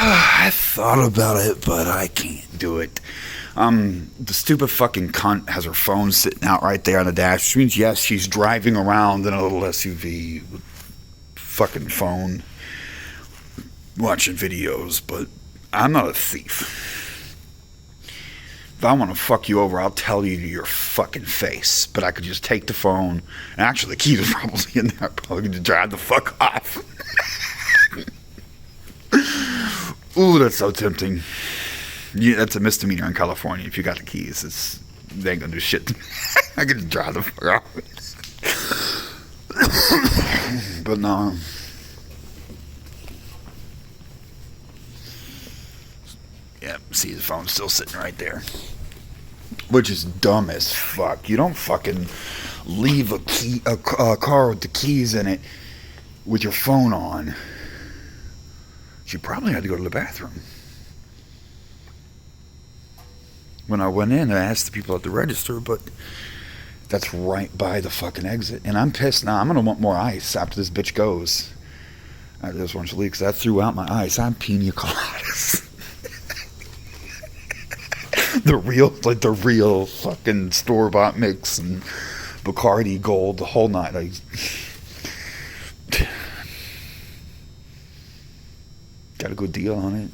I thought about it, but I can't do it. The stupid fucking cunt has her phone sitting out right there on the dash, which means, yes, she's driving around in a little SUV with fucking phone, watching videos, but I'm not a thief. If I want to fuck you over, I'll tell you to your fucking face, but I could just take the phone, and actually the keys are probably in there, I'd probably just drive the fuck off. Ooh, that's so tempting. Yeah, that's a misdemeanor in California. If you got the keys, they ain't gonna do shit to me. I can just drive the fuck off. But no. Yeah, see, the phone's still sitting right there. Which is dumb as fuck. You don't fucking leave a car with the keys in it with your phone on. She probably had to go to the bathroom. When I went in, I asked the people at the register, but that's right by the fucking exit. And I'm pissed now. I'm going to want more ice after this bitch goes. I just want to leave because I threw out my ice. I'm pina coladas. the real fucking store-bought mix and Bacardi Gold, the whole night. Got a good deal on it.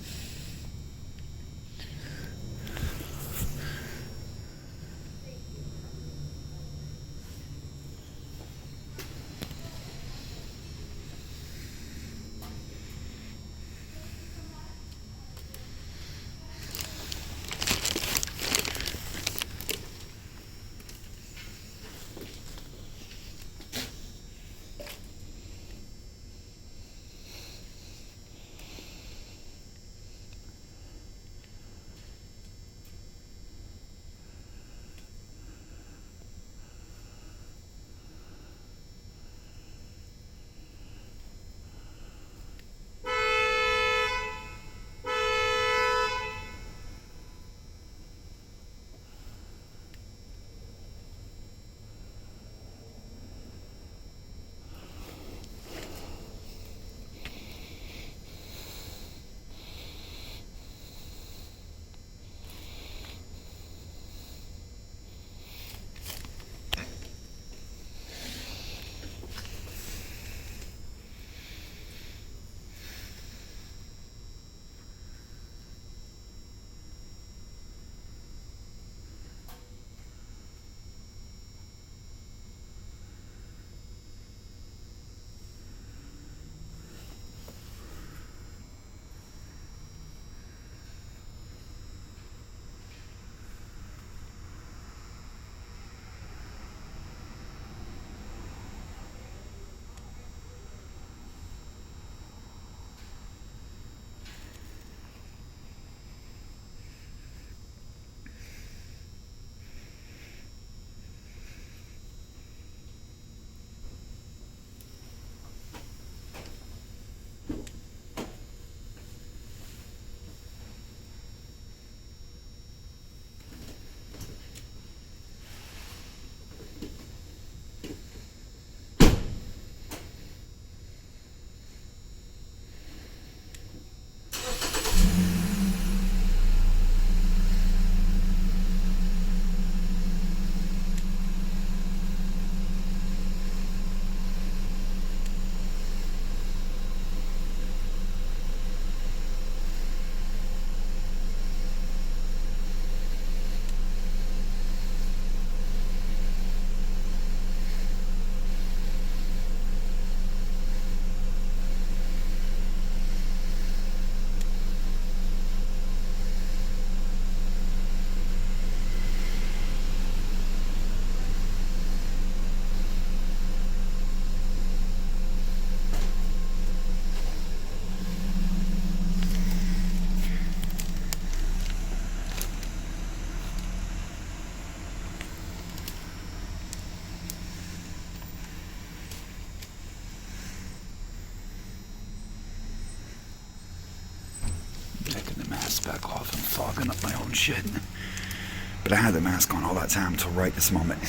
Back off and fogging up my own shit. But I had the mask on all that time until right this moment.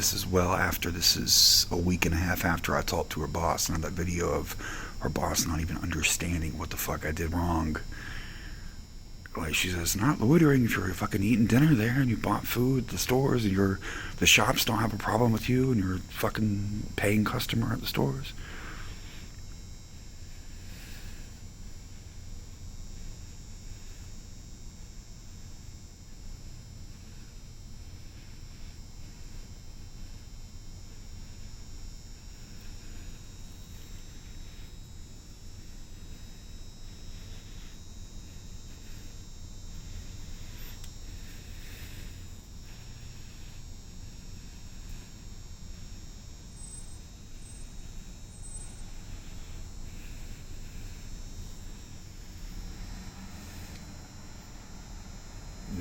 this is well after, this is a week and a half after I talked to her boss, and I had that video of her boss not even understanding what the fuck I did wrong. Like, she says, not loitering if you're fucking eating dinner there and you bought food at the stores and the shops don't have a problem with you and you're a fucking paying customer at the stores.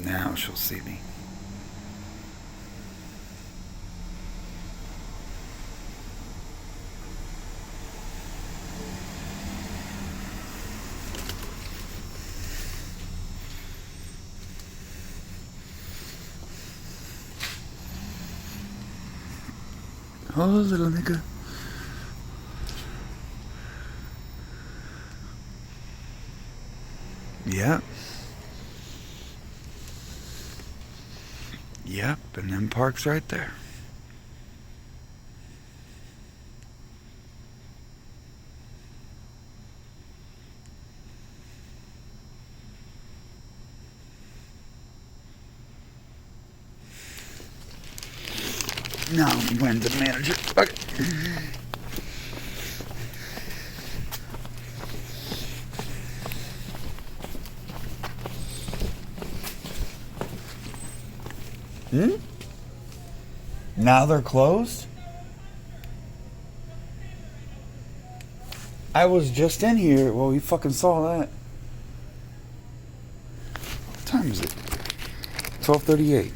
Now she'll see me. Oh, little nigga. Yep. Yep, and them park's right there. No, you went to the manager. Okay. Now they're closed? I was just in here. Well, you fucking saw that. What time is it? 12:38.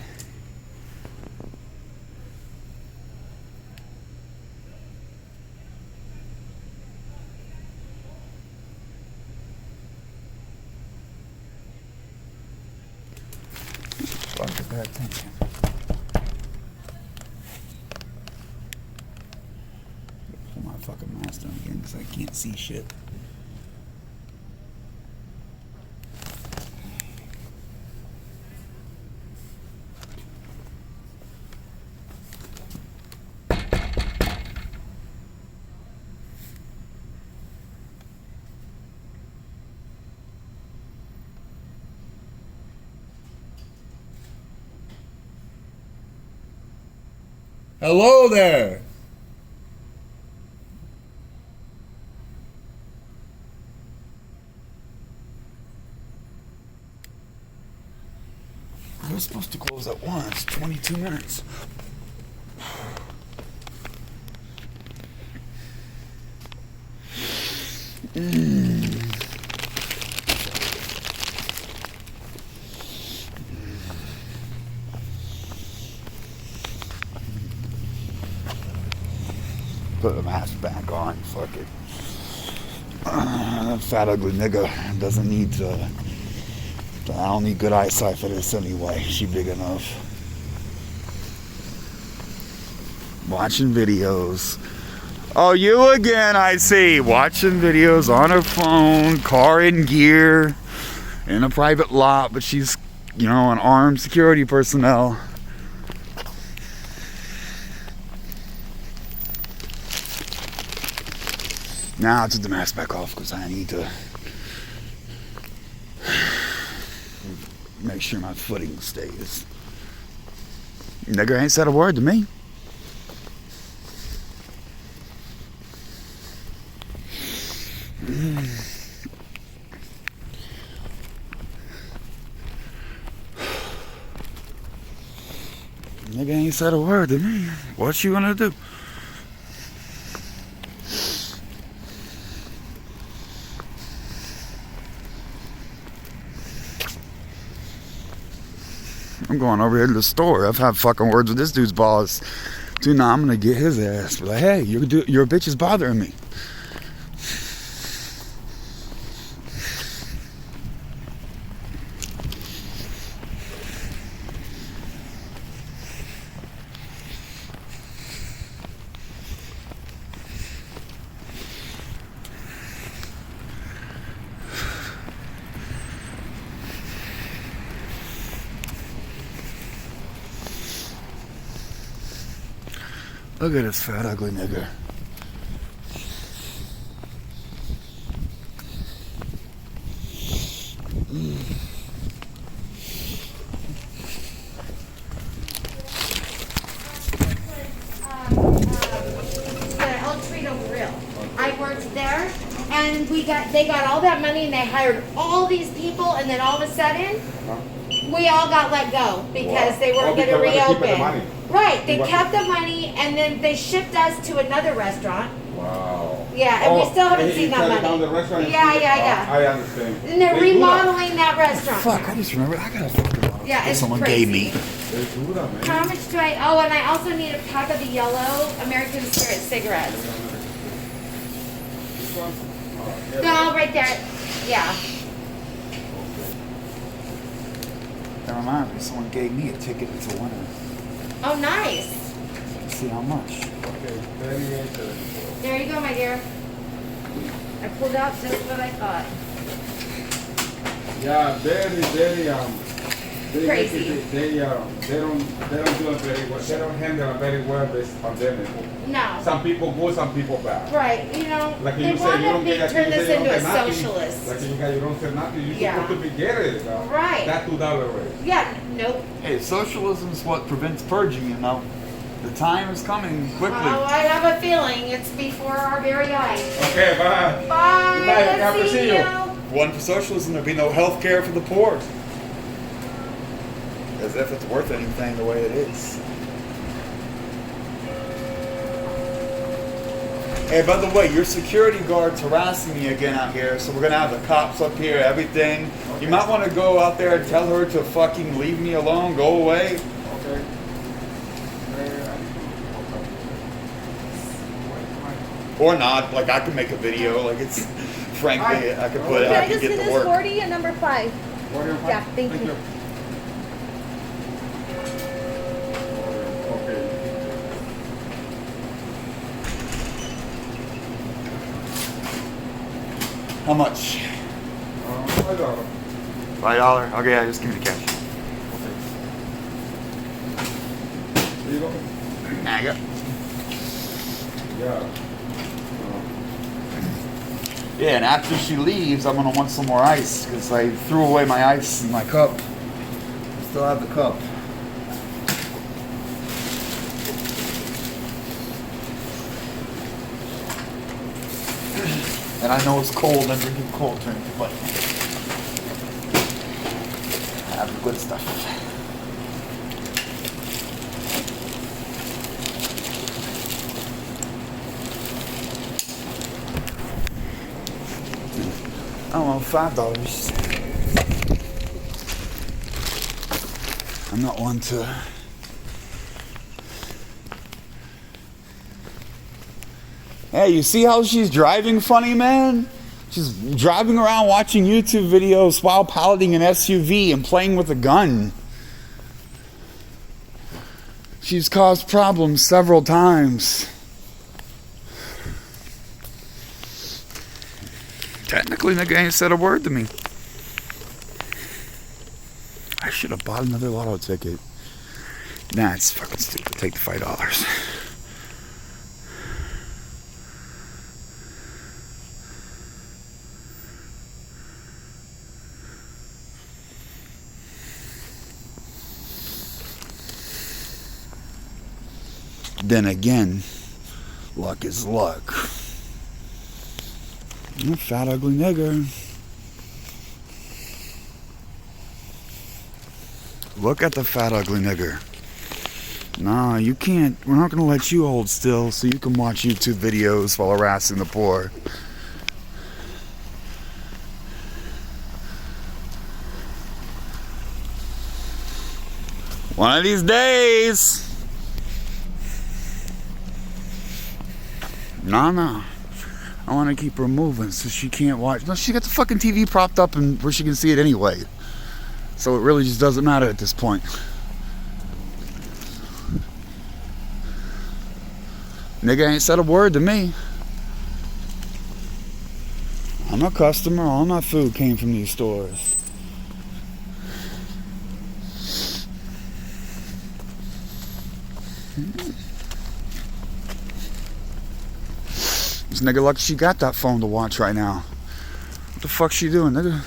Fuck, get that attention. Put my fucking mask on again because I can't see shit. Hello there. We're supposed to close at 1. It's 22 minutes. Put the mask back on. Fuck it. That fat ugly nigga doesn't need to. I don't need good eyesight for this anyway. She big enough. Watching videos. Oh, you again, I see. Watching videos on her phone, car in gear, in a private lot, but she's, you know, an armed security personnel. Now I took the mask back off because I need to make sure my footing stays. Nigger ain't said a word to me. Nigga ain't said a word to me. What you gonna do? I'm going over here to the store. I've had fucking words with this dude's boss. Dude, now I'm gonna get his ass. Be like, hey, your bitch is bothering me. Look at this fat, ugly nigger. I worked there, and they got all that money, and they hired all these people, and then all of a sudden, we all got let go because they weren't going to reopen. Right, they kept the money, and then they shipped us to another restaurant. Wow. Yeah, and we still haven't seen that money. Yeah. I understand. And they're remodeling that restaurant. Fuck, I just remember. I got a fucking yeah, it's someone crazy. gave me. How much do I? Oh, and I also need a pack of the yellow American Spirit cigarettes. No, right there. Yeah. That reminds me, someone gave me a ticket to winner. Oh, nice. Let's see how much. Okay, There you go, my dear. I pulled out just what I thought. yeah, Crazy. They don't do it very well. They don't handle it very well this pandemic. No. Some people good, some people bad. Right, you know, Like they you say, want you don't to get turn this into a nothing. socialist. Like you don't say nothing. You're Yeah. supposed to be getting it. Right. That $2 rate. Yeah, nope. Hey, socialism's what prevents purging, you know. The time is coming quickly. Oh, I have a feeling it's before our very eyes. Okay, bye. Bye. Good night. Good Happy to see seeing you. One for socialism, there'd be no health care for the poor. As if it's worth anything the way it is. Hey, by the way, your security guard's harassing me again out here, so we're gonna have the cops up here, everything. Okay. You might want to go out there and tell her to fucking leave me alone, go away. Okay. Or not, like I could make a video, like it's, frankly, I could put it, I could get the work. 40 and number 5. Yeah, thank you. How much? $5. $5? Okay, yeah, just give me the cash. Here you go. Nah, I got. Yeah. Yeah, and after she leaves, I'm gonna want some more ice because I threw away my ice in my cup. I still have the cup. And I know it's cold and drinking cold drink, but I have the good stuff. I don't know, $5. I'm not one to. Hey, you see how she's driving funny, man? She's driving around watching YouTube videos while piloting an SUV and playing with a gun. She's caused problems several times. Technically, nigga ain't said a word to me. I should have bought another lotto ticket. Nah, it's fucking stupid. Take the $5. Then again, luck is luck. You fat, ugly nigger. Look at the fat, ugly nigger. Nah, you can't. We're not gonna let you hold still so you can watch YouTube videos while harassing the poor. One of these days. Nah. I want to keep her moving so she can't watch. No, she got the fucking TV propped up and where she can see it anyway. So it really just doesn't matter at this point. Nigga ain't said a word to me. I'm a customer. All my food came from these stores. This nigga lucky she got that phone to watch right now. What the fuck's she doing, nigga?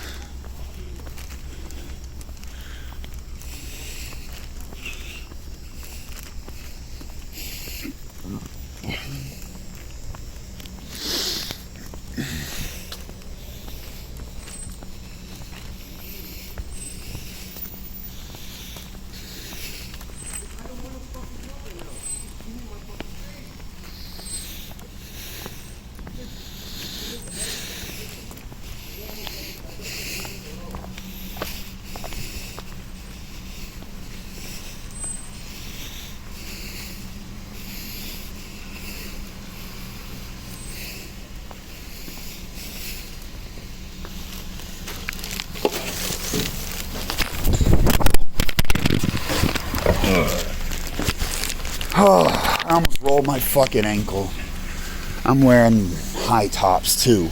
Oh, I almost rolled my fucking ankle. I'm wearing high tops too.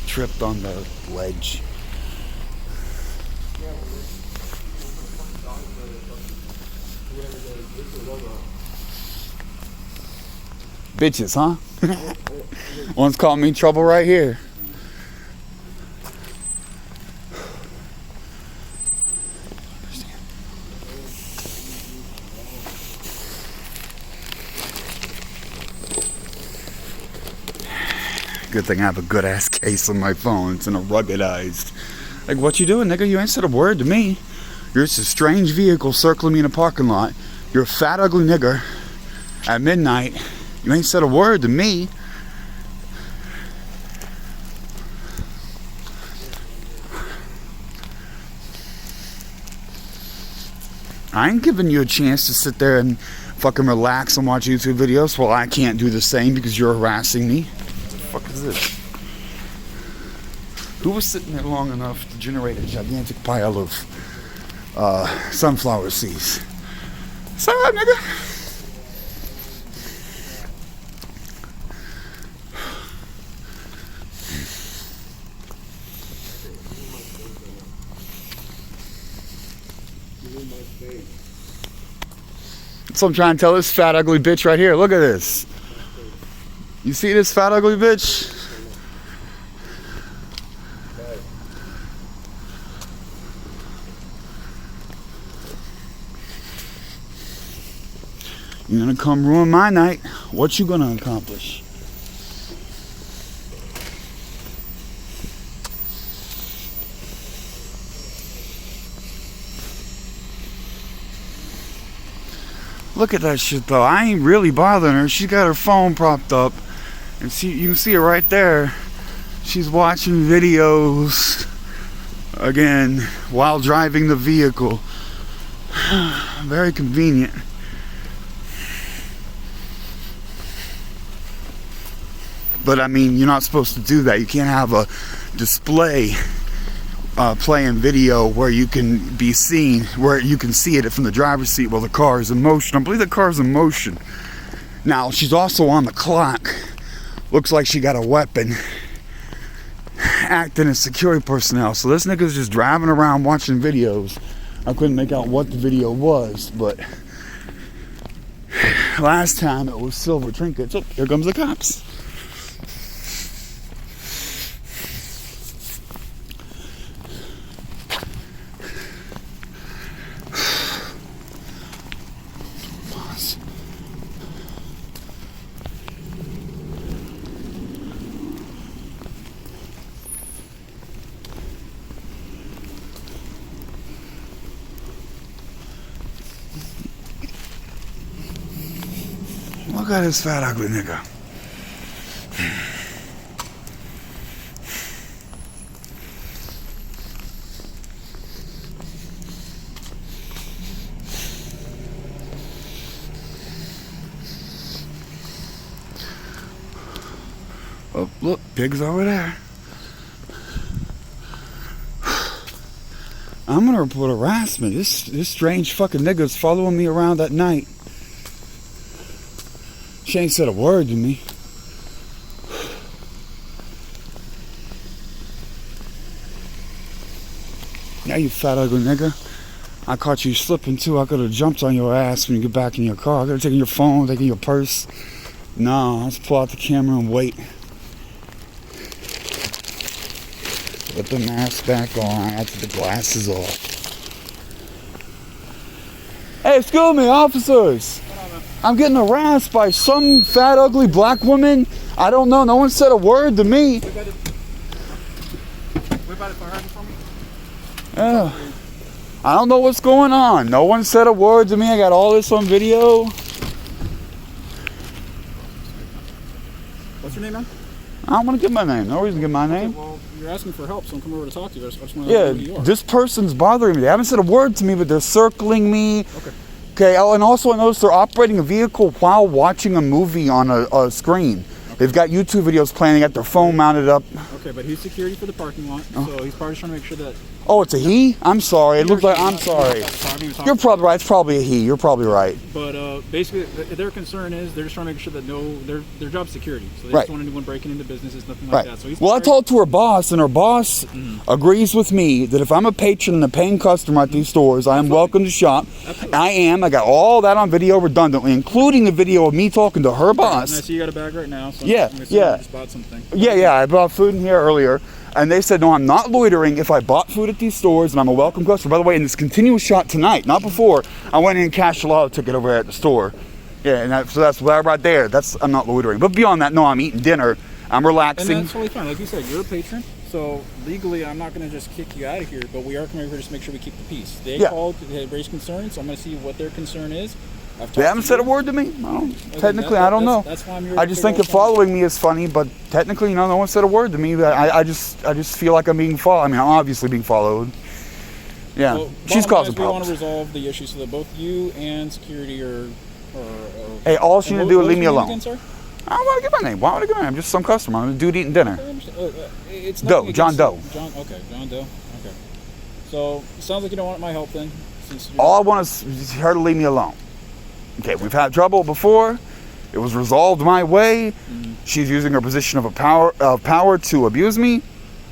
Tripped on the ledge. Bitches, huh? One's calling me trouble right here. Good thing I have a good ass case on my phone. It's in a ruggedized. Like, what you doing, nigga? You ain't said a word to me. You're just a strange vehicle circling me in a parking lot. You're a fat, ugly nigger at midnight. You ain't said a word to me. I ain't giving you a chance to sit there and fucking relax and watch YouTube videos while I can't do the same because you're harassing me. What the fuck is this? Who was sitting there long enough to generate a gigantic pile of sunflower seeds? What's up, nigga? That's what I'm trying to tell this fat ugly bitch right here. Look at this. You see this fat ugly bitch? You're gonna come ruin my night. What you gonna accomplish? Look at that shit though. I ain't really bothering her. She got her phone propped up. And see, you can see her right there. She's watching videos again while driving the vehicle. Very convenient. But I mean, you're not supposed to do that. You can't have a display playing video where you can be seen, where you can see it from the driver's seat while the car is in motion. I believe the car is in motion. Now, she's also on the clock. Looks like she got a weapon, acting as security personnel. So this nigga's just driving around watching videos. I couldn't make out what the video was, but last time it was silver trinkets. Oh, here comes the cops. Look at this fat ugly nigga. Oh, look, pig's over there. I'm gonna report harassment. This strange fucking nigga's following me around at night. She ain't said a word to me. Yeah, you fat ugly nigga. I caught you slipping too. I could have jumped on your ass when you get back in your car. I could have taken your phone, taken your purse. No, let's pull out the camera and wait. Put the mask back on. I have to put the glasses off. Hey, excuse me, officers. I'm getting harassed by some fat, ugly black woman. I don't know. No one said a word to me. Yeah. I don't know what's going on. No one said a word to me. I got all this on video. What's your name, man? I don't want to give my name. No reason to give my name. Okay, well, you're asking for help, so I'm coming over to talk to you. I just want to know who you are. This person's bothering me. They haven't said a word to me, but they're circling me. Okay. Okay. Oh, and also I noticed they're operating a vehicle while watching a movie on a screen. Okay. They've got YouTube videos playing. They got their phone mounted up. Okay, but he's security for the parking lot, so he's probably trying to make sure that... Oh, it's a he? I'm sorry. It looks like... I'm sorry. You're probably right. It's probably a he. You're probably right. But basically, their concern is they're just trying to make sure that their job's security. So they Right. just don't want anyone breaking into businesses, nothing Right. like that. So he's Well, I talked to her boss, and her boss agrees with me that if I'm a patron and a paying customer at these stores, I am welcome to shop. Absolutely. I am. I got all that on video redundantly, including the video of me talking to her And I boss. see you got a bag right now, so Yeah, I'm yeah. you just bought something. Yeah, I bought food in here earlier, and they said, no, I'm not loitering if I bought food at these stores, and I'm a welcome customer. By the way, in this continuous shot tonight, not before, I went in and cashed a lotto ticket over at the store. Yeah, and so that's right there. I'm not loitering. But beyond that, no, I'm eating dinner. I'm And relaxing. that's totally fine. Like you said, you're a patron, so legally I'm not going to just kick you out of here, but we are coming over here just to make sure we keep the peace. They called, they raised concerns, so I'm going to see what their concern is. They haven't said a word to me. Technically, I don't know. That's why I'm here. I just think that following me is funny, but technically, no one said a word to me. I just feel like I'm being followed. I mean, I'm obviously being followed. Yeah, Well, she's causing we want problems. to resolve the issue so that both you and security are Hey, all she need to do is leave me alone. Again, sir? I don't want to give my name. Why would I give my name? I'm just some customer. I'm a dude eating dinner. It's Doe, John Doe. John Doe. Okay. So it sounds like you don't want my help then. Since All I want is her to leave me alone. Okay, we've had trouble before. It was resolved my way. She's using her position of power to abuse me.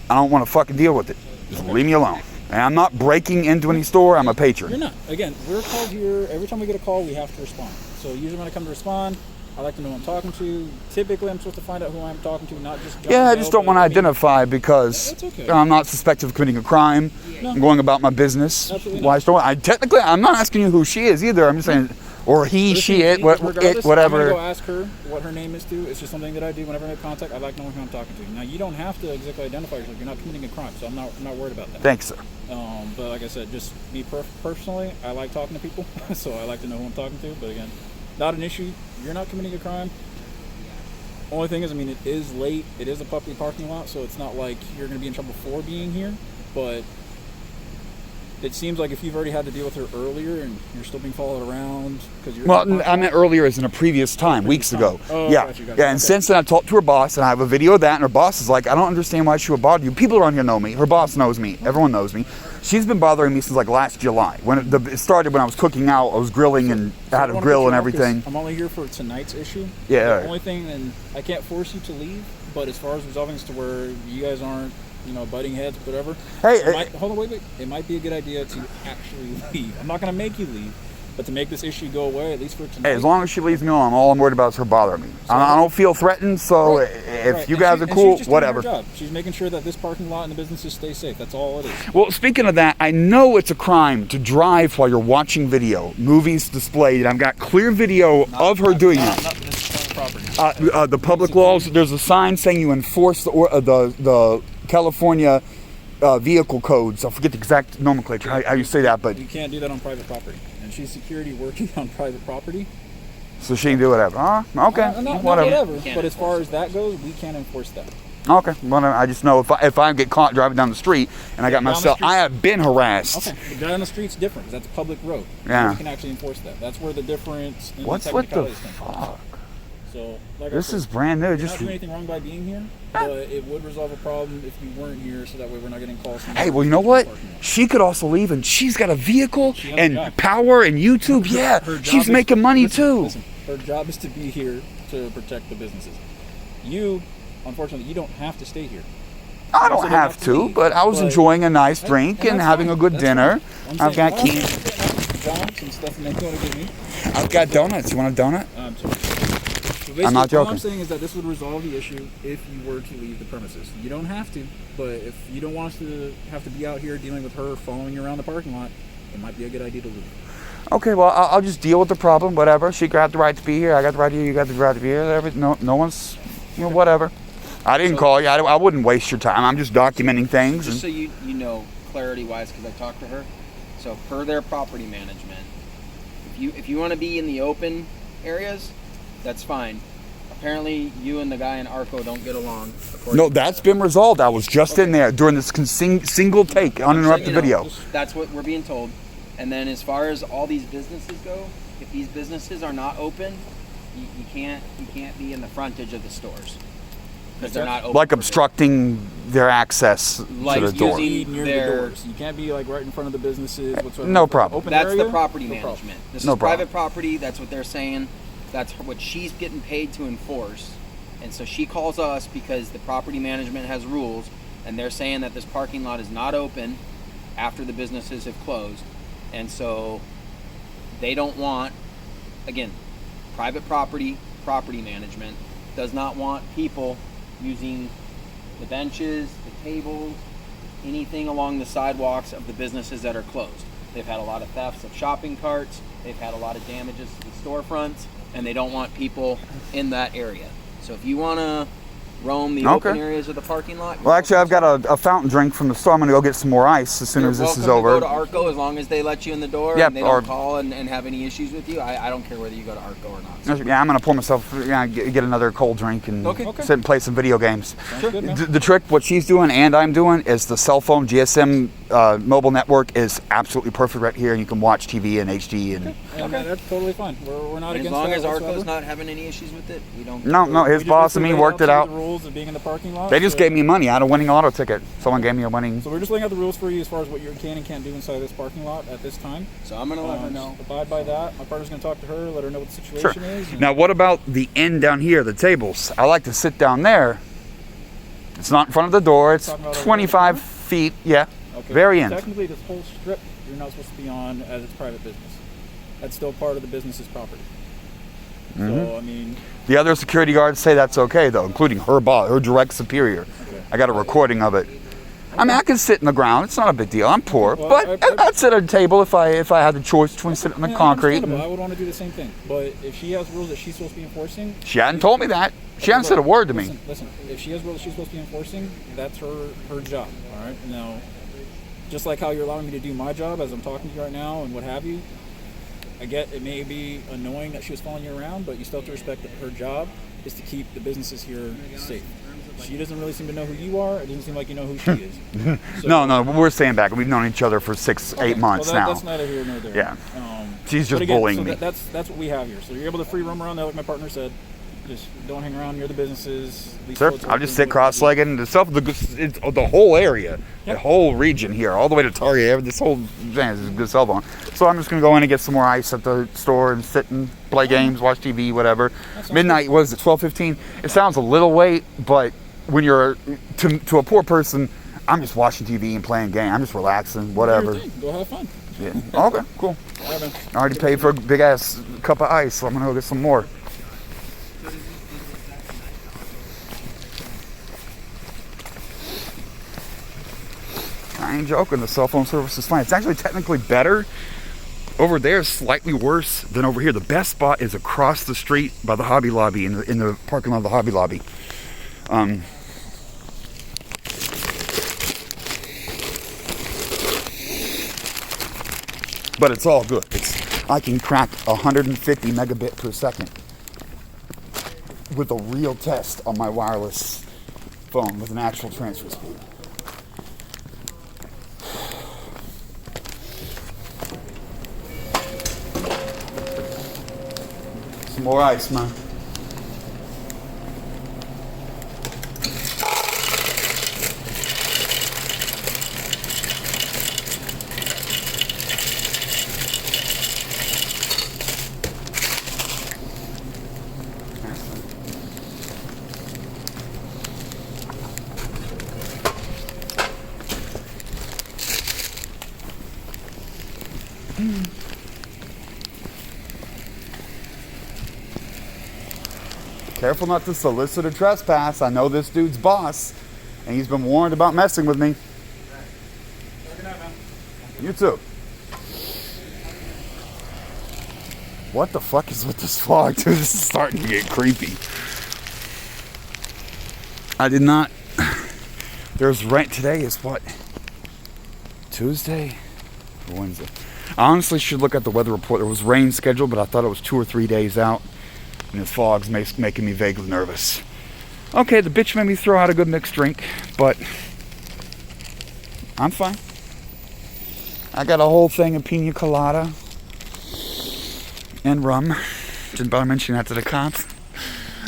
I don't want to fucking deal with it. Just leave me alone. And I'm not breaking into any store. I'm a patron. You're not. Again, we're called here. Every time we get a call, we have to respond. So usually when I come to respond, I like to know who I'm talking to. Typically, I'm supposed to find out who I'm talking to, not just John Yeah, I Doe, just don't but want to I mean, identify because That's okay. I'm not suspected of committing a crime. No. I'm going about my business. Absolutely Why don't technically, I'm not asking you who she is either. I'm just saying, or he, she, it, Regardless, whatever. I'm going to go ask her what her name is too. It's just something that I do whenever I make contact. I like knowing who I'm talking to. Now, you don't have to exactly identify yourself. You're not committing a crime, so I'm not worried about that. Thanks, sir. But like I said, just me personally, I like talking to people, so I like to know who I'm talking to. But again, not an issue. You're not committing a crime. Only thing is, I mean, it is late. It is a public parking lot, so it's not like you're going to be in trouble for being here. But it seems like if you've already had to deal with her earlier and you're still being followed around because you're... Well, I meant earlier as in a previous time, weeks ago. Oh, yeah, gotcha. yeah. And Okay. since then, I talked to her boss, and I have a video of that. And her boss is like, "I don't understand why she would bother you. People around here know me. Her boss knows me. Everyone knows me. She's been bothering me since like last July. When it started, when I was cooking out, I was grilling and So had I a wanna grill put and you on 'cause everything. I'm only here for tonight's issue. Yeah, The alright. only thing, and I can't force you to leave, but as far as resolving this to where you guys aren't, butting heads, whatever. Hey, Hold on, wait. It might be a good idea to actually leave. I'm not going to make you leave, but to make this issue go away, at least for tonight. Hey, as long as she leaves me alone, all I'm worried about is her bothering me. I don't feel threatened, so if you guys are cool, she's just whatever. doing her job. She's making sure that this parking lot and the businesses stay safe. That's all it is. Well, speaking of that, I know it's a crime to drive while you're watching video. Movies displayed, and I've got clear video of her doing that. Not this property. The public laws, there's a sign saying you enforce the California vehicle codes. I forget the exact nomenclature, how you say that, but You can't do that on private property. And she's security working on private property. so she can do whatever. Okay, Not whatever. But as far as that goes, we can't enforce that. Okay, well, I just know if I get caught driving down the street and I got down the myself, street. I have been harassed. Okay, but down the street's different. 'Cause that's a public road. Yeah. We can actually enforce that. That's where the difference in What's the with the technicalities come from. fuck? So, like I This said, is brand new. you're Just not doing anything wrong by being here, but it would resolve a problem if you weren't here, so that way we're not getting calls. From hey, well, you know what? She could also leave, and she's got a vehicle She has a and job. power and YouTube. Yeah, Her job she's is- making money listen, too. Listen, her job is to be here to protect the businesses. You, unfortunately, you don't have to stay here. I Also don't don't have have to to, leave, but I was but- enjoying a nice drink and that's having fine. a good That's dinner. fine. I'm I've got saying, keys. John, some stuff that you want to give me. I've got donuts. You want a donut? I'm sorry. basically, I'm not joking. All I'm saying is that this would resolve the issue if you were to leave the premises. You don't have to, but if you don't want us to have to be out here dealing with her following you around the parking lot, it might be a good idea to leave. Okay, well, I'll just deal with the problem, whatever. She got the right to be here. I got the right to be here. You got the right to be here. No one's, whatever. I didn't call you. I wouldn't waste your time. I'm just documenting things. Just so you know, clarity-wise, because I talked to her. So per their property management, if you want to be in the open areas, that's fine. Apparently, you and the guy in Arco don't get along. No, that's been resolved. I was just in there during this single take, uninterrupted video. That's what we're being told. And then as far as all these businesses go, if these businesses are not open, you can't be in the frontage of the stores because they're not open. Like obstructing their access to the door. Near the doors. You can't be like right in front of the businesses. Whatsoever. No problem. Open That's area, the property no management. problem. This No is private problem. property. That's what they're saying. That's what she's getting paid to enforce. And so she calls us because the property management has rules, and they're saying that this parking lot is not open after the businesses have closed. And so they don't want, again, private property management does not want people using the benches, the tables, anything along the sidewalks of the businesses that are closed. They've had a lot of thefts of shopping carts. They've had a lot of damages to the storefronts, and they don't want people in that area. So if you want to roam the open areas of the parking lot. Well, actually, I've got a fountain drink from the store. I'm going to go get some more ice as soon as this is over. You're welcome to go to Arco as long as they let you in the door and they don't call and have any issues with you. I don't care whether you go to Arco or not. So. Yeah, I'm going to pour myself, get another cold drink and sit and play some video games. Sounds good, man. The trick, what she's doing and I'm doing, is the cell phone GSM mobile network is absolutely perfect right here, and you can watch TV in HD. And that's totally fine. We're not against as long that as Arco's whatsoever. not having any issues with it, we don't. No, his boss and me worked it out. The rules of being in the parking lot. They just gave me money. I had a winning auto ticket. Someone gave me a winning. So we're just laying out the rules for you as far as what you can and can't do inside this parking lot at this time. So I'm going to let her know. Abide by that. My partner's going to talk to her, let her know what the situation is. Now, what about the end down here, the tables? I like to sit down there. It's not in front of the door. It's 25 feet. Yeah. Okay. Very end. Technically, this whole strip you're not supposed to be on as it's private business. That's still part of the business's property. So, I mean... The other security guards say that's okay, though, including her boss, her direct superior. Okay. I got a recording of it. I mean, I can sit in the ground. It's not a big deal. I'm poor, but I'd sit at a table if I had the choice between sitting on the concrete. I would want to do the same thing. But if she has rules that she's supposed to be enforcing... She hadn't told me that. She hadn't said a word to me. Listen, if she has rules she's supposed to be enforcing, that's her job, all right? Now, just like how you're allowing me to do my job as I'm talking to you right now and what have you, I get it may be annoying that she was following you around, but you still have to respect that her job is to keep the businesses here safe. She doesn't really seem to know who you are. It doesn't seem like you know who she is. So, No, we're staying back. We've known each other for 8 months now. That's neither here nor there. Yeah. She's but just again, bullying so me. That's what we have here. So you're able to free roam around there, like my partner said. Just don't hang around near the businesses. Sir, I'll just sit cross-legged and the whole area, the whole region here, all the way to Target. This whole thing is a good cell phone. So I'm just going to go in and get some more ice at the store and sit and play games, watch TV, whatever. Midnight, what is it, 12:15? It sounds a little late, but when you're, to a poor person, I'm just watching TV and playing games. I'm just relaxing, whatever. Go have fun. Yeah. Okay, cool. I already paid for a big-ass cup of ice, so I'm going to go get some more. I ain't joking, the cell phone service is fine. It's actually technically better. Over there is slightly worse than over here. The best spot is across the street by the Hobby Lobby, in the parking lot of the Hobby Lobby. But it's all good. I can crack 150 megabit per second with a real test on my wireless phone with an actual transfer speed. Some more ice, man. Careful not to solicit a trespass. I know this dude's boss, and he's been warned about messing with me. You too. What the fuck is with this fog, dude? This is starting to get creepy. I did not... There's rain. Today is what? Tuesday? Or Wednesday? I honestly should look at the weather report. There was rain scheduled, but I thought it was 2 or 3 days out. And this fog's making me vaguely nervous. Okay, the bitch made me throw out a good mixed drink, but I'm fine. I got a whole thing of pina colada and rum. Didn't bother mentioning that to the cops.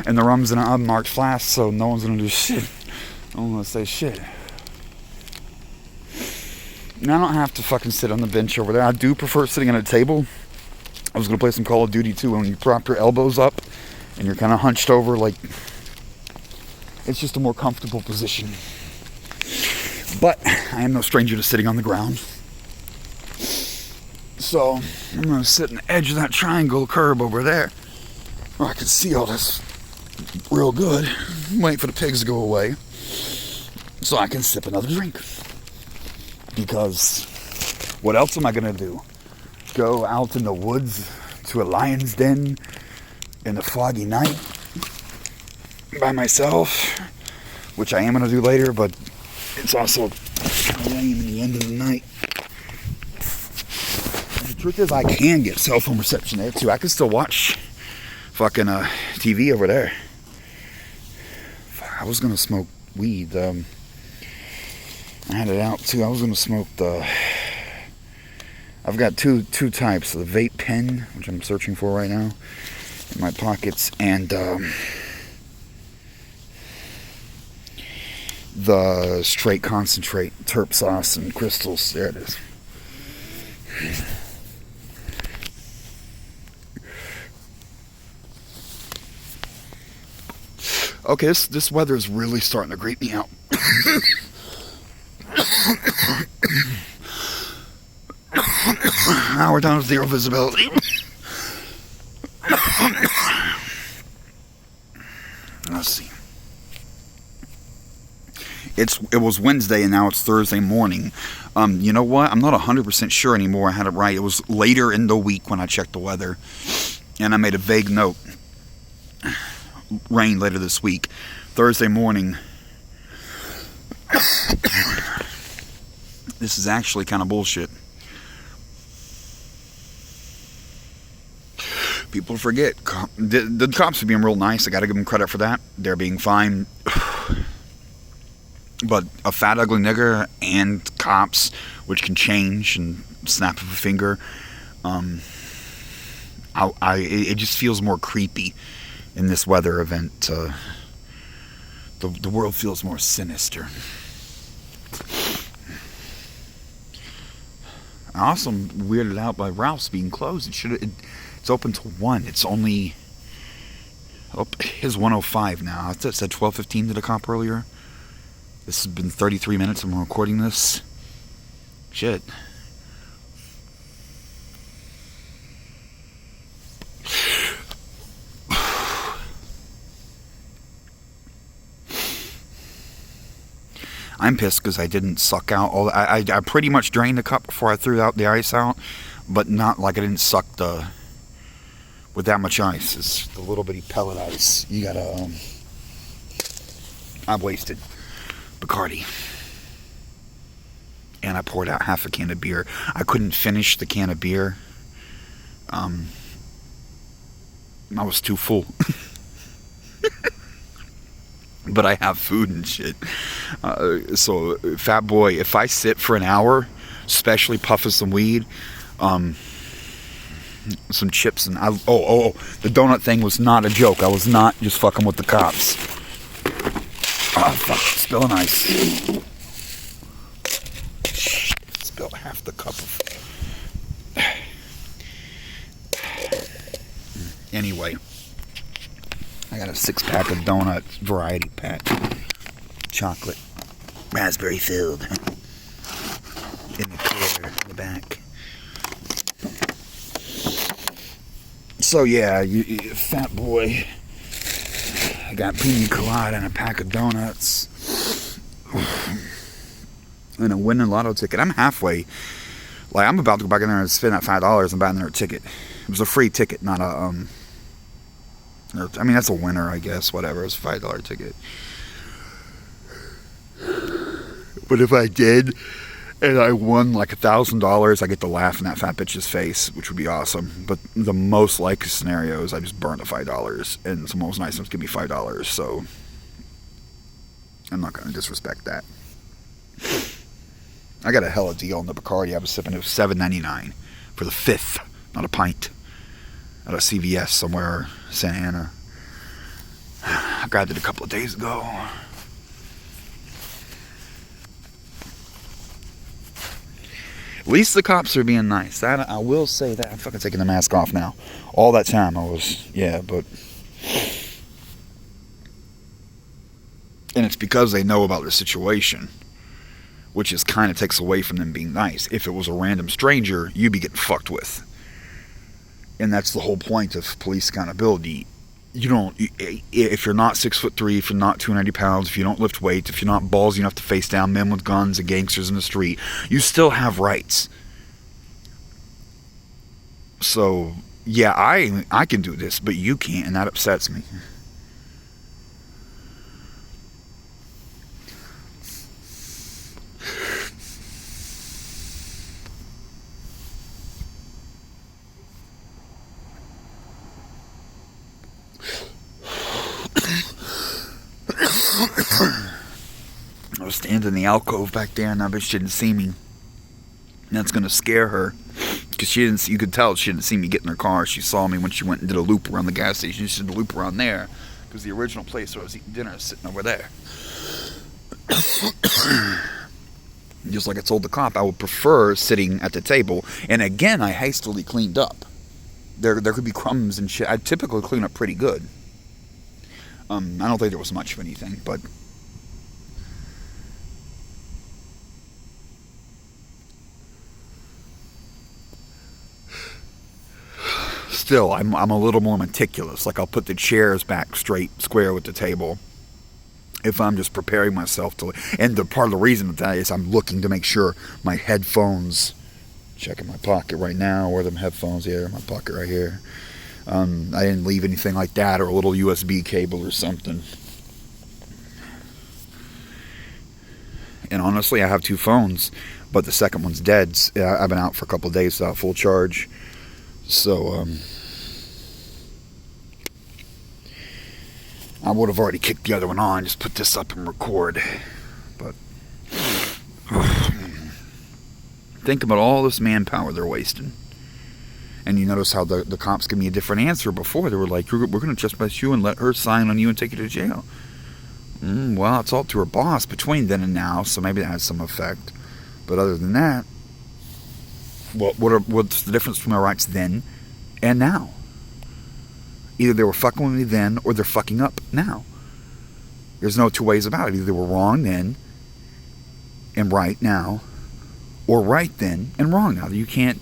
And the rum's in an unmarked flask, so no one's gonna do shit. No one's gonna say shit. And I don't have to fucking sit on the bench over there. I do prefer sitting at a table. I was gonna play some Call of Duty too, when you prop your elbows up and you're kind of hunched over, like, it's just a more comfortable position. But I am no stranger to sitting on the ground. So I'm gonna sit on the edge of that triangle curb over there, where I can see all this real good. Wait for the pigs to go away, so I can sip another drink. Because what else am I gonna do? Go out in the woods to a lion's den in a foggy night by myself, which I am gonna do later, but it's also kind of lame in the end of the night. The truth is, I can get cell phone reception there too. I can still watch fucking TV over there. I was gonna smoke weed. I had it out too. I was gonna smoke the... I've got two types. The vape pen, which I'm searching for right now in my pockets, and the straight concentrate, terp sauce and crystals. There it is. Okay, this weather is really starting to creep me out. Now we're down to 0 visibility. Let's see. It was Wednesday and now it's Thursday morning. You know what? I'm not 100% sure anymore. I had it right. It was later in the week when I checked the weather, and I made a vague note. Rain later this week. Thursday morning. This is actually kind of bullshit. People forget. The cops are being real nice. I gotta give them credit for that. They're being fine. But a fat, ugly nigger and cops, which can change and snap of a finger, it just feels more creepy in this weather event. The world feels more sinister. I'm also weirded out by Ralph's being closed. It's open till 1. It's only... Oh, it's 1:05 now. I thought it said 12:15 to the cop earlier. This has been 33 minutes and I'm recording this. Shit. I'm pissed because I didn't suck out all... I pretty much drained the cup before I threw out the ice out, but not like I didn't suck with that much ice. It's the little bitty pellet ice. You gotta... I wasted Bacardi. And I poured out half a can of beer. I couldn't finish the can of beer. I was too full. But I have food and shit. So, fat boy, if I sit for an hour, especially puffing some weed, some chips, and the donut thing was not a joke. I was not just fucking with the cops. Oh, fuck, spilling ice. Spilled half the cup of... Anyway. I got a 6-pack of donut variety pack. Chocolate. Raspberry filled. In the clear in the back. So yeah, you fat boy. I got pina colada and a pack of donuts. And a winning lotto ticket. I'm halfway. Like, I'm about to go back in there and spend that $5 and buy another ticket. It was a free ticket, not a, I mean, that's a winner, I guess. Whatever. It was a $5 ticket. But if I did, and I won like $1,000, I get to laugh in that fat bitch's face, which would be awesome. But the most likely scenario is I just burn the $5, and someone was nice enough to give me $5, so I'm not going to disrespect that. I got a hella deal on the Bacardi I was sipping. It was $7.99 for the fifth, not a pint, at a CVS somewhere, Santa Ana. I grabbed it a couple of days ago. At least the cops are being nice. That, I will say that. I'm fucking taking the mask off now. All that time I was, yeah, but... And it's because they know about the situation, which is kind of takes away from them being nice. If it was a random stranger, you'd be getting fucked with. And that's the whole point of police accountability. You don't, if you're not 6'3", if you're not 290 pounds, if you don't lift weights, if you're not ballsy enough to face down men with guns and gangsters in the street, you still have rights. So, yeah, I can do this, but you can't, and that upsets me. I was standing in the alcove back there, and that bitch didn't see me. And that's gonna scare her, because she didn't. You could tell she didn't see me get in her car. She saw me when she went and did a loop around the gas station. She did a loop around there, because the original place where I was eating dinner is sitting over there. Just like I told the cop, I would prefer sitting at the table. And again, I hastily cleaned up. There could be crumbs and shit. I typically clean up pretty good. I don't think there was much of anything, but still, I'm a little more meticulous. Like, I'll put the chairs back straight, square with the table, if I'm just preparing myself to. And the part of the reason of that is I'm looking to make sure my headphones. Checking my pocket right now. Where are them headphones? Yeah, my pocket right here. I didn't leave anything like that, or a little USB cable or something. And honestly, I have 2 phones, but the second one's dead. I've been out for a couple of days without full charge. So, I would have already kicked the other one on, just put this up and record. But, think about all this manpower they're wasting. And you notice how the cops give me a different answer before. They were like, we're going to trespass you and let her sign on you and take you to jail. Well, it's all to her boss between then and now, so maybe that has some effect. But other than that, what's the difference between my rights then and now? Either they were fucking with me then, or they're fucking up now. There's no two ways about it. Either they were wrong then and right now, or right then and wrong now. You can't...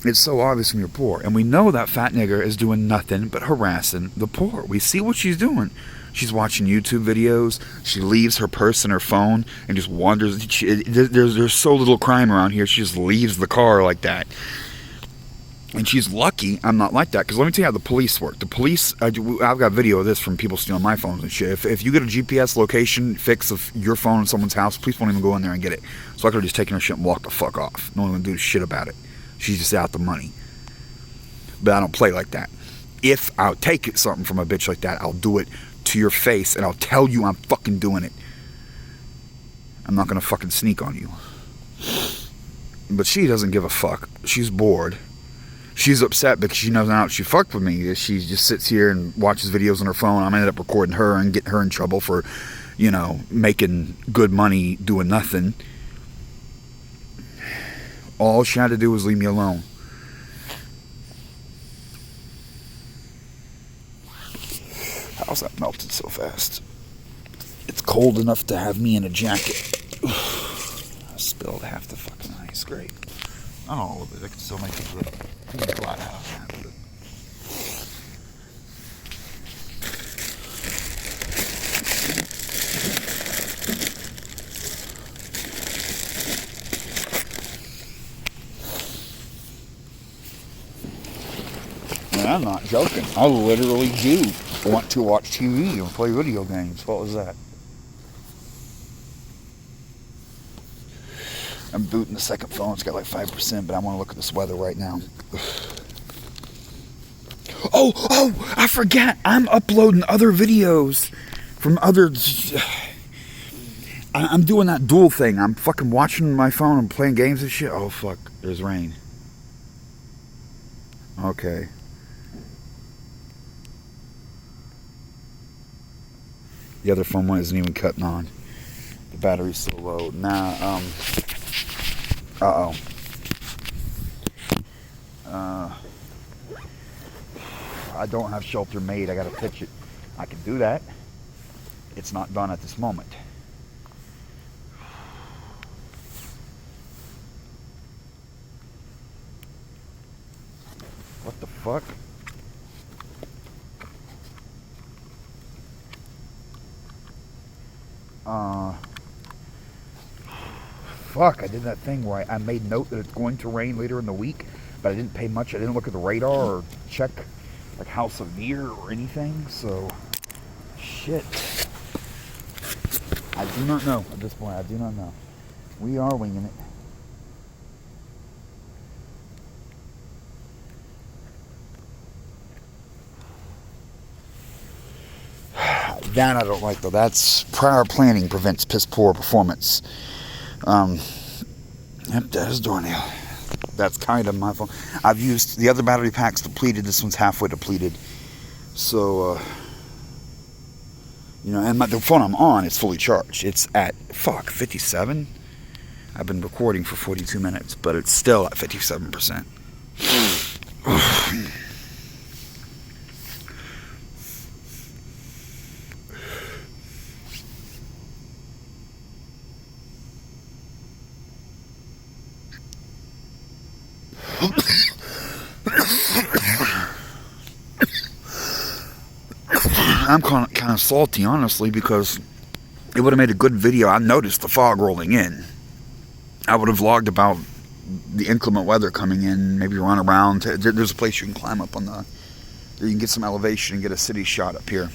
It's so obvious when you're poor. And we know that fat nigger is doing nothing but harassing the poor. We see what she's doing. She's watching YouTube videos. She leaves her purse and her phone and just wanders. There's so little crime around here. She just leaves the car like that. And she's lucky I'm not like that. Because let me tell you how the police work. The police, I've got video of this from people stealing my phones and shit. If you get a GPS location fix of your phone in someone's house, police won't even go in there and get it. So I could have just taken her shit and walked the fuck off. No one would do shit about it. She's just out the money. But I don't play like that. If I'll take something from a bitch like that, I'll do it to your face and I'll tell you I'm fucking doing it. I'm not gonna fucking sneak on you. But she doesn't give a fuck. She's bored. She's upset because she knows now she fucked with me. She just sits here and watches videos on her phone. I'm ended up recording her and getting her in trouble for, making good money doing nothing. All she had to do was leave me alone. How's that melted so fast? It's cold enough to have me in a jacket. I spilled half the fucking ice. Great. Not all of it. I can still make it good. Flat out of that. I'm not joking. I literally do want to watch TV and play video games. What was that? I'm booting the second phone. It's got like 5%, but I want to look at this weather right now. Oh, I forgot. I'm uploading other videos from other... I'm doing that dual thing. I'm fucking watching my phone and playing games and shit. Oh, fuck. There's rain. Okay. The other phone one isn't even cutting on. The battery's still low. Nah, uh-oh. I don't have shelter made. I gotta pitch it. I can do that. It's not done at this moment. What the fuck? Fuck, I did that thing where I made note that it's going to rain later in the week, but I didn't pay much. I didn't look at the radar or check like how severe or anything, so shit. I do not know at this point. I do not know. We are winging it. That I don't like though. That's prior planning prevents piss poor performance. Yep, that is doornail. That's kind of my phone. I've used the other battery pack's depleted. This one's halfway depleted. So, you know, and the phone I'm on is fully charged. It's at 57. I've been recording for 42 minutes, but it's still at 57%. I'm kind of salty, honestly, because it would have made a good video. I noticed the fog rolling in. I would have vlogged about the inclement weather coming in, maybe run around. There's a place you can climb up on the... You can get some elevation and get a city shot up here.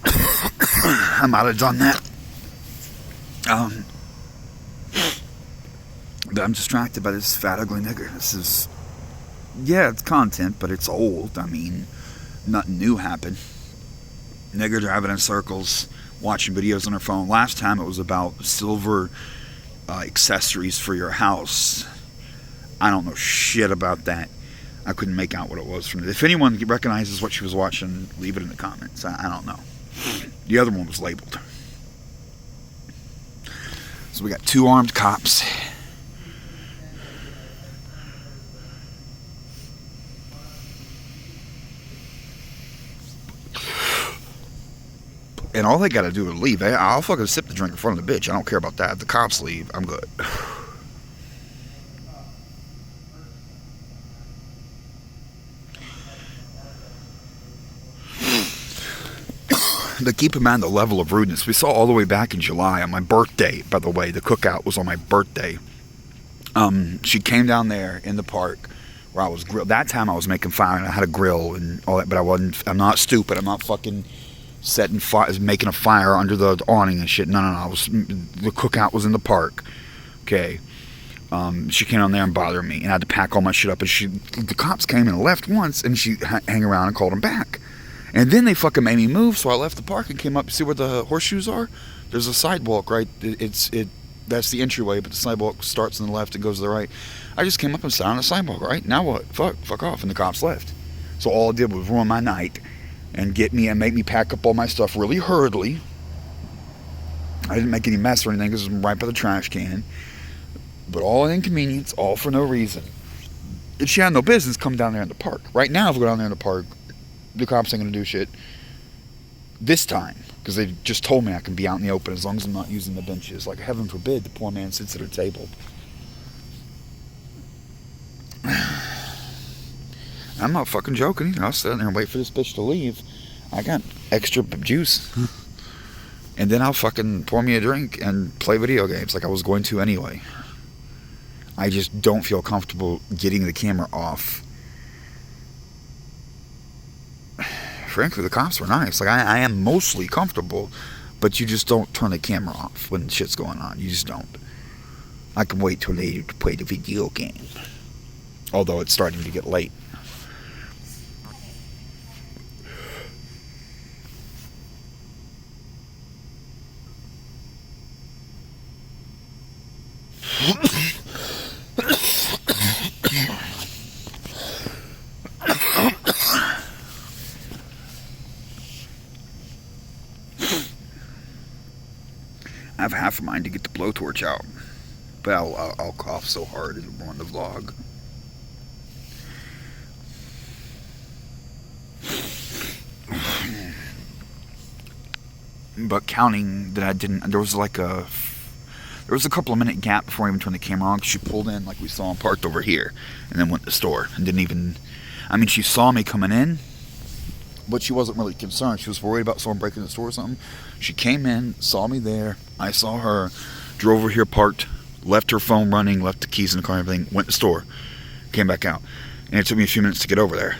I might have done that. But I'm distracted by this fat, ugly nigger. This is... Yeah, it's content, but it's old. I mean... Nothing new happened. Nigger driving in circles, watching videos on her phone. Last time it was about silver accessories for your house. I don't know shit about that. I couldn't make out what it was from it. If anyone recognizes what she was watching, leave it in the comments. I don't know. The other one was labeled. So we got 2 armed cops. And all they gotta do is leave. I'll fucking sip the drink in front of the bitch. I don't care about that. If the cops leave, I'm good. But keep in mind the level of rudeness. We saw all the way back in July on my birthday, by the way. The cookout was on my birthday. She came down there in the park where I was grilled. That time I was making fire and I had a grill and all that, but I'm not stupid. I'm not fucking setting fire, making a fire under the awning and shit. No. The cookout was in the park. Okay. She came down there and bothered me, and I had to pack all my shit up. And the cops came and left once, and she hang around and called them back. And then they fucking made me move, so I left the park and came up. See where the horseshoes are? There's a sidewalk, right? That's the entryway, but the sidewalk starts on the left and goes to the right. I just came up and sat on the sidewalk, right? Now what? Fuck off. And the cops left. So all it did was ruin my night and get me and make me pack up all my stuff really hurriedly. I didn't make any mess or anything because it was right by the trash can. But all an inconvenience, all for no reason. And she had no business coming down there in the park. Right now, if we go down there in the park, the cops ain't gonna do shit this time because they just told me I can be out in the open as long as I'm not using the benches. Like, heaven forbid the poor man sits at a table. I'm not fucking joking either. I'll sit there and wait for this bitch to leave. I got extra juice. And then I'll fucking pour me a drink and play video games like I was going to anyway. I just don't feel comfortable getting the camera off frankly, the cops were nice. Like, I am mostly comfortable, but you just don't turn the camera off when shit's going on. You just don't. I can wait till later to play the video game. Although it's starting to get late. I have half a mind to get the blowtorch out, but I'll cough so hard it'll ruin the vlog. But counting that I didn't, there was a couple of minute gap before I even turned the camera on, because she pulled in like we saw and parked over here, and then went to the store and didn't even. I mean, she saw me coming in, but she wasn't really concerned. She was worried about someone breaking the store or something. She came in, saw me there. I saw her, drove over here, parked, left her phone running, left the keys in the car and everything, went to the store, came back out. And it took me a few minutes to get over there.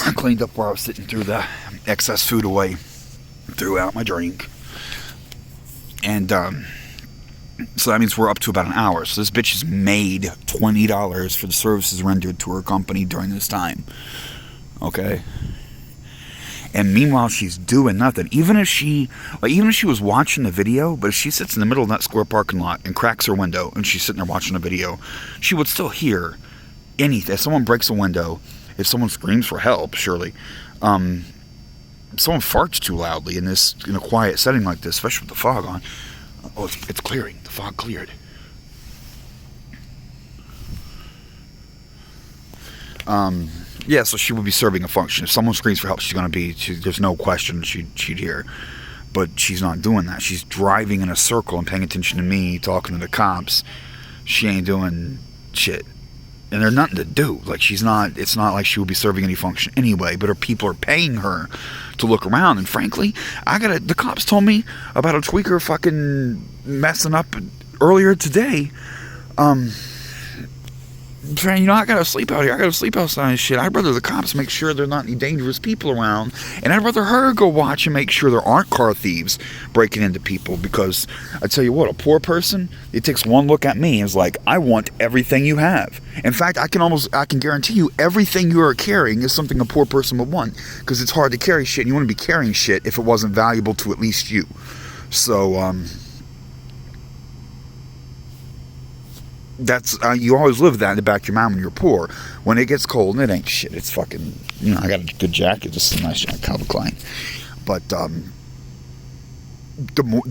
I cleaned up where I was sitting, threw the excess food away, threw out my drink. And so that means we're up to about an hour. So this bitch has made $20 for the services rendered to her company during this time. Okay? And meanwhile, she's doing nothing. Even if she was watching the video, but if she sits in the middle of that square parking lot and cracks her window and she's sitting there watching a video, she would still hear anything. If someone breaks a window, if someone screams for help, surely, if someone farts too loudly in a quiet setting like this, especially with the fog on, oh, it's clearing. The fog cleared. Yeah, so she would be serving a function. If someone screams for help, there's no question she'd hear. But she's not doing that. She's driving in a circle and paying attention to me, talking to the cops. She ain't doing shit. And there's nothing to do. Like, it's not like she would be serving any function anyway, but her people are paying her to look around. And frankly, the cops told me about a tweaker fucking messing up earlier today. I gotta sleep out here. I gotta sleep outside and shit. I'd rather the cops make sure there are not any dangerous people around. And I'd rather her go watch and make sure there aren't car thieves breaking into people. Because I tell you what, a poor person, it takes one look at me and is like, I want everything you have. In fact, I can guarantee you everything you are carrying is something a poor person would want. Because it's hard to carry shit, and you wouldn't be carrying shit if it wasn't valuable to at least you. So, that's you always live that in the back of your mind when you're poor. When it gets cold, and it ain't shit. It's fucking, I got a good jacket, just a nice jacket, Calvin Klein. But the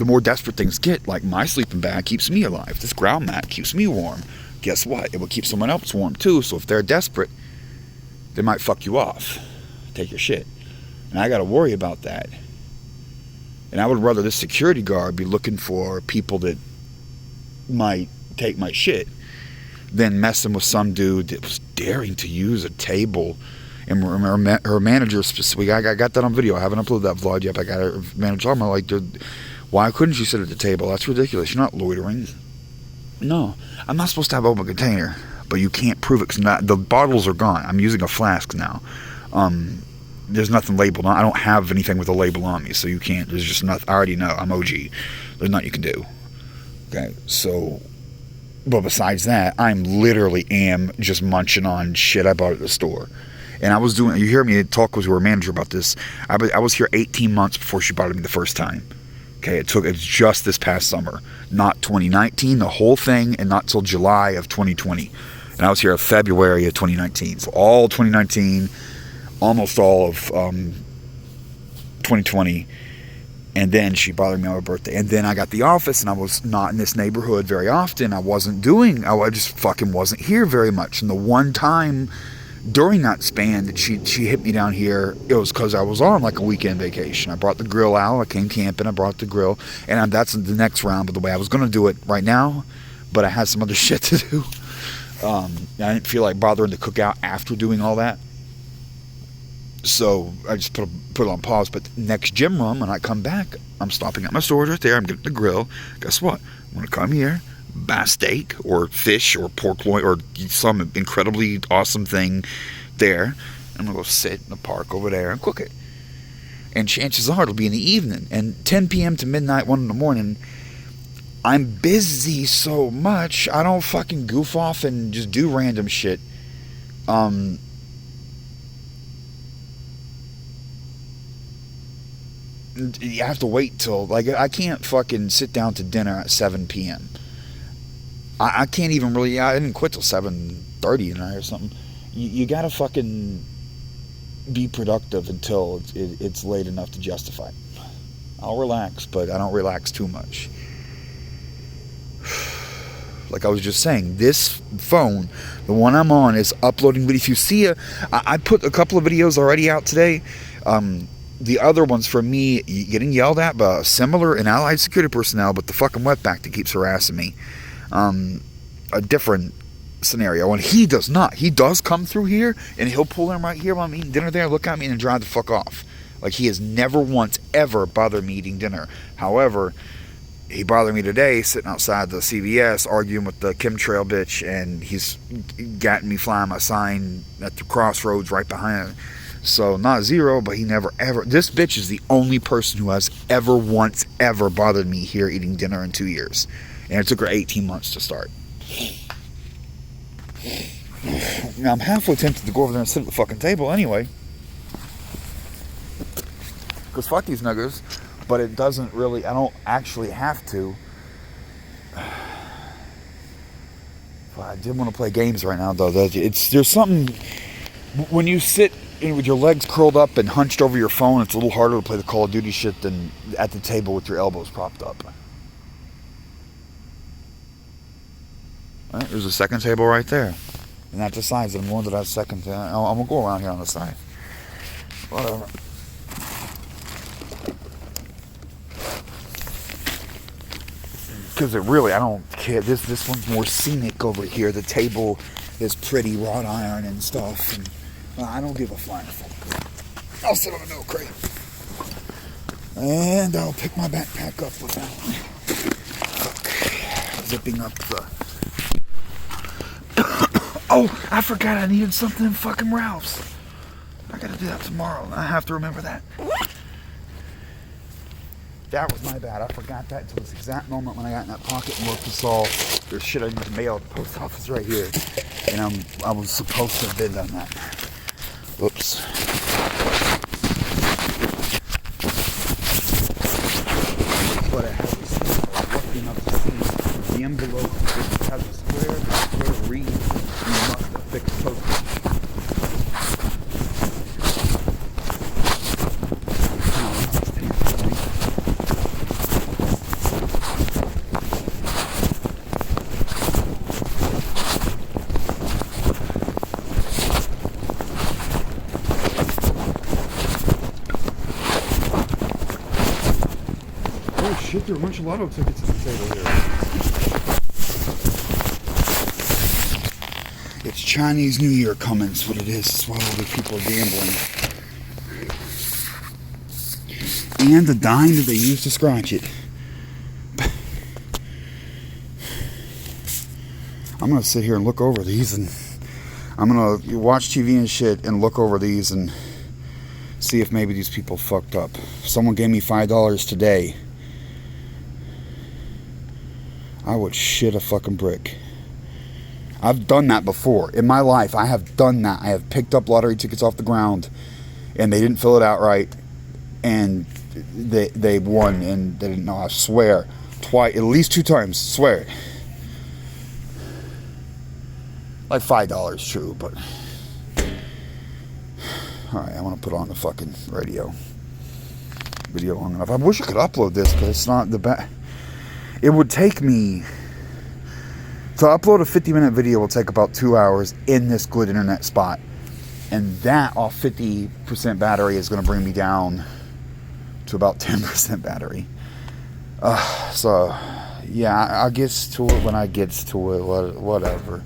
more desperate things get, like my sleeping bag keeps me alive. This ground mat keeps me warm. Guess what? It will keep someone else warm too. So if they're desperate, they might fuck you off, take your shit, and I got to worry about that. And I would rather this security guard be looking for people that might take my shit than messing with some dude that was daring to use a table. And her manager specifically, I got that on video. I haven't uploaded that vlog yet, but I got her manager talking about, like, dude, why couldn't you sit at the table? That's ridiculous. You're not loitering. No, I'm not supposed to have an open container, but you can't prove it because the bottles are gone. I'm using a flask now. There's nothing labeled on. I don't have anything with a label on me, so you can't. There's just nothing. I already know. I'm OG. There's nothing you can do. Okay, so. But besides that, literally am just munching on shit I bought at the store. And I was doing, you hear me talk with her manager about this. I was here 18 months before she bought it me the first time. Okay, it's just this past summer. Not 2019, the whole thing, and not till July of 2020. And I was here in February of 2019. So all 2019, almost all of 2020. And then she bothered me on her birthday. And then I got the office, and I was not in this neighborhood very often. I just fucking wasn't here very much. And the one time during that span that she hit me down here, it was because I was on like a weekend vacation. I brought the grill out. I came camping. I brought the grill. And that's the next round, by the way. I was going to do it right now, but I had some other shit to do. I didn't feel like bothering to cook out after doing all that. So I just put it on pause. But next gym run, when I come back, I'm stopping at my storage right there. I'm getting the grill. Guess what? I'm going to come here, buy steak or fish or pork loin or some incredibly awesome thing there. And I'm I'm going to go sit in the park over there and cook it. And chances are it'll be in the evening. And 10 p.m. to midnight, 1 in the morning, I'm busy so much, I don't fucking goof off and just do random shit. You have to wait till, like, I can't fucking sit down to dinner at 7 p.m. I can't even really, I didn't quit till 7:30 tonight or something. You gotta fucking be productive until it's late enough to justify it. I'll relax, but I don't relax too much. Like I was just saying, this phone, the one I'm on, is uploading. But if you see I put a couple of videos already out today. The other one's for me getting yelled at by a similar and allied security personnel, but the fucking wetback that keeps harassing me. A different scenario, and he does not. He does come through here, and he'll pull in right here while I'm eating dinner there, look at me, and drive the fuck off. Like, he has never once ever bothered me eating dinner. However, he bothered me today sitting outside the CVS arguing with the chemtrail bitch, and he's gotten me flying my sign at the crossroads right behind him. So, not zero, but he never ever... This bitch is the only person who has ever once ever bothered me here eating dinner in 2 years. And it took her 18 months to start. Now, I'm halfway tempted to go over there and sit at the fucking table anyway. Because fuck these niggas. But it doesn't really... I don't actually have to. Well, I did want to play games right now, though. There's something... When you sit with your legs curled up and hunched over your phone, it's a little harder to play the Call of Duty shit than at the table with your elbows propped up. All right, there's a second table right there. And that decides that I'm going to that second... I'm going to go around here on the side. Whatever. Because it really, I don't care. This one's more scenic over here. The table is pretty wrought iron and stuff. And I don't give a flying fuck. I'll sit on the milk crate. And I'll pick my backpack up with that one. Okay. Zipping up the... Oh, I forgot I needed something in fucking Ralph's. I gotta do that tomorrow. I have to remember that. That was my bad. I forgot that until this exact moment when I got in that pocket and looked and saw there's shit I need to mail at the post office right here. And I was supposed to have been done that. Oops. But I have received, I was lucky enough to see the envelope which has a square read, and you must have fixed postage. Shit, there are a bunch of lotto tickets at the table here. It's Chinese New Year coming, that's what it is. That's why all the people are gambling. And the dime that they use to scratch it. I'm going to sit here and look over these, and I'm going to watch TV and shit and look over these and see if maybe these people fucked up. Someone gave me $5 today. I would shit a fucking brick. I've done that before. In my life, I have done that. I have picked up lottery tickets off the ground, and they didn't fill it out right, and they won, and they didn't know. I swear. Twice, at least 2 times. Swear. Like $5, true, but... Alright, I want to put on the fucking radio. Video long enough. I wish I could upload this, but it's not the best. It would take me... To upload a 50-minute video will take about 2 hours in this good internet spot. And that off 50% battery is going to bring me down to about 10% battery. So, yeah, I'll get to it when I get to it. Whatever.